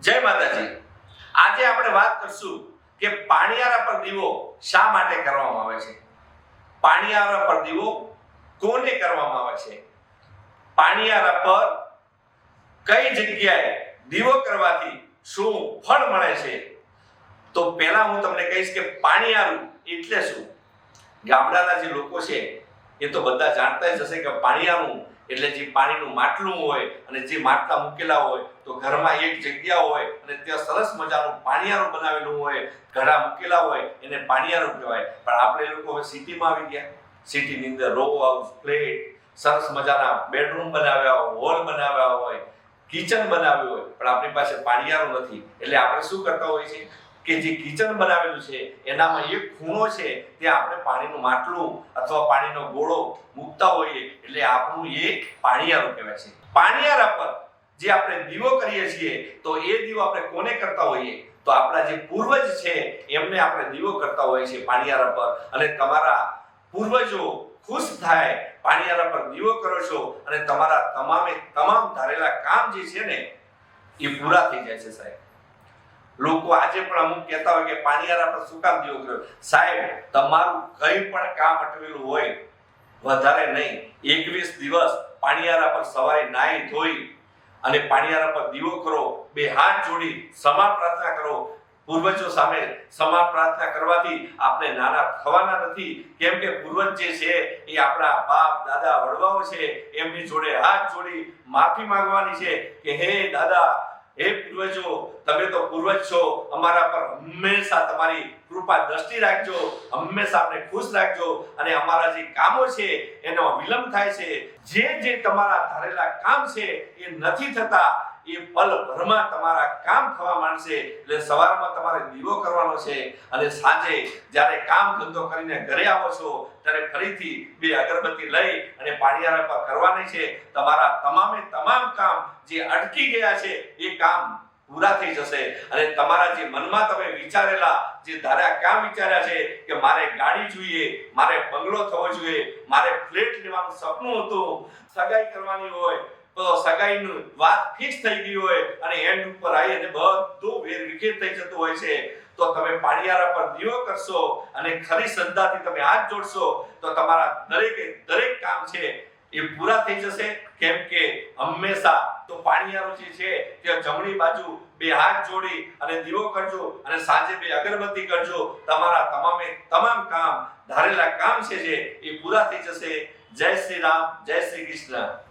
જય માતાજી। આજે આપણે વાત કરશું કે પાણિયારા પર દીવો શા માટે કરવામાં આવે છે, પાણિયારા પર દીવો કોને કરવામાં આવે છે, પાણિયારા પર કઈ જગ્યાએ દીવો કરવાથી શું ફળ મળે છે। તો પહેલા હું તમને કહીશ કે પાણિયારું એટલે શું। ગામડાના જે લોકો છે એ તો બધા જાણતા જ હશે કે પાણિયારું એટલે જે પાણીનું માટલું હોય અને જે માટલા મૂકેલા હોય તો ઘરમાં એક જગ્યા હોય અને ત્યાં સરસ મજાનું પાણિયારું બનાવેલું હોય, ઘડા મૂકેલા હોય, એને પાણિયારું કહેવાય। પણ આપણે લોકો હવે સિટીમાં આવી ગયા, સિટીની અંદર રો હાઉસ, ફ્લેટ, સરસ મજાના બેડરૂમ બનાવ્યા હોય, હોલ બનાવ્યા હોય, કિચન બનાવ્યું હોય, પણ આપણી પાસે પાણિયારું નથી। એટલે આપણે શું કરતા હોઈએ છીએ કે જે કિચન બનાવેલું છે એનામાં એક ખૂણો છે ત્યાં આપણે પાણીનું માટલું અથવા પાણીનો ગોળો મૂકતા હોઈએ, એટલે આપણું એ પાણિયારું કહેવાય છે। પાણિયારા પર જે આપણે દીવો કરીએ છીએ તો એ દીવો આપણે કોને કરતા હોઈએ તો આપણા જે પૂર્વજ છે એમને આપણે દીવો કરતા હોઈએ છીએ પાણિયારા પર। અને તમારા પૂર્વજો ખુશ થાય, પાણિયારા પર દીવો કરો છો અને તમારા તમામ ધારેલા કામ જે છે ને એ પૂરા થઈ જાય છે સાહેબ। લોકો આજે પણ અમુક કહેતા હોય કે પાણિયારા પર શું કામ દીવો કર્યો। સાહેબ, તમારું કંઈ પણ કામ અટવેલું હોય, વધારે નહીં 21 દિવસ પાણિયારા પર સવારે નાહી ધોઈ અને પાણિયારા પર દીવો કરો, બે હાથ જોડી ક્ષમા પ્રાર્થના કરો। પૂર્વજો સામે ક્ષમા પ્રાર્થના કરવાથી આપણે નાના થવાના નથી, કેમ કે પૂર્વજ જે છે એ આપણા બાપ દાદા વડવાઓ છે, એમની જોડે હાથ જોડી માફી માંગવાની છે કે હે દાદા, હે પૂર્વજો, તમે તો પૂર્વજ છો, અમારા પર હંમેશા તમારી કૃપા દ્રષ્ટિ રાખજો, હંમેશા આપણે ખુશ રાખજો અને અમારા જે કામો છે એનો વિલંબ થાય છે, જે તમારા ધારેલા કામ છે એ નથી થતા, એ પલ ભરમાં તમારા કામ થવા માંડશે। એટલે સવારમાં તમારે દીવો કરવાનો છે અને સાંજે જ્યારે કામ ધંધો કરીને ઘરે આવો છો ત્યારે ફરીથી બે અગરબત્તી લઈ અને પાણિયારા પર કરવાની છે। તમારા તમામ કામ જે અટકી ગયા છે એ કામ પૂરા થઈ જશે અને તમારા જે મનમાં તમે વિચારેલા જે ધાર્યા કામ વિચાર્યા છે કે મારે ગાડી જોઈએ, મારે બંગલો થવો જોઈએ, મારે ફ્લેટ લેવાનું સપનું હતું, સગાઈ કરવાની હોય તો સગાઈની વાત ફિક્સ થઈ ગઈ હોય અને એન્ડ ઉપર આવી અને બધું વેરવિખેર થઈ જતું હોય છે, તો તમે પાણિયારા પર દીવો કરશો અને ખરી શ્રદ્ધાથી તમે હાથ જોડશો તો તમારા દરેક કામ છે એ પૂરા થઈ જશે। કેમ કે હંમેશા તો પાણિયારું જે છે તે જમણી બાજુ બે હાથ જોડી અને દીવો કરજો અને સાંજે બે અગરબત્તી કરજો, તમારા તમામ કામ ધારેલા કામ છે જે એ પૂરા થઈ જશે। જય શ્રી રામ, જય શ્રી કૃષ્ણ।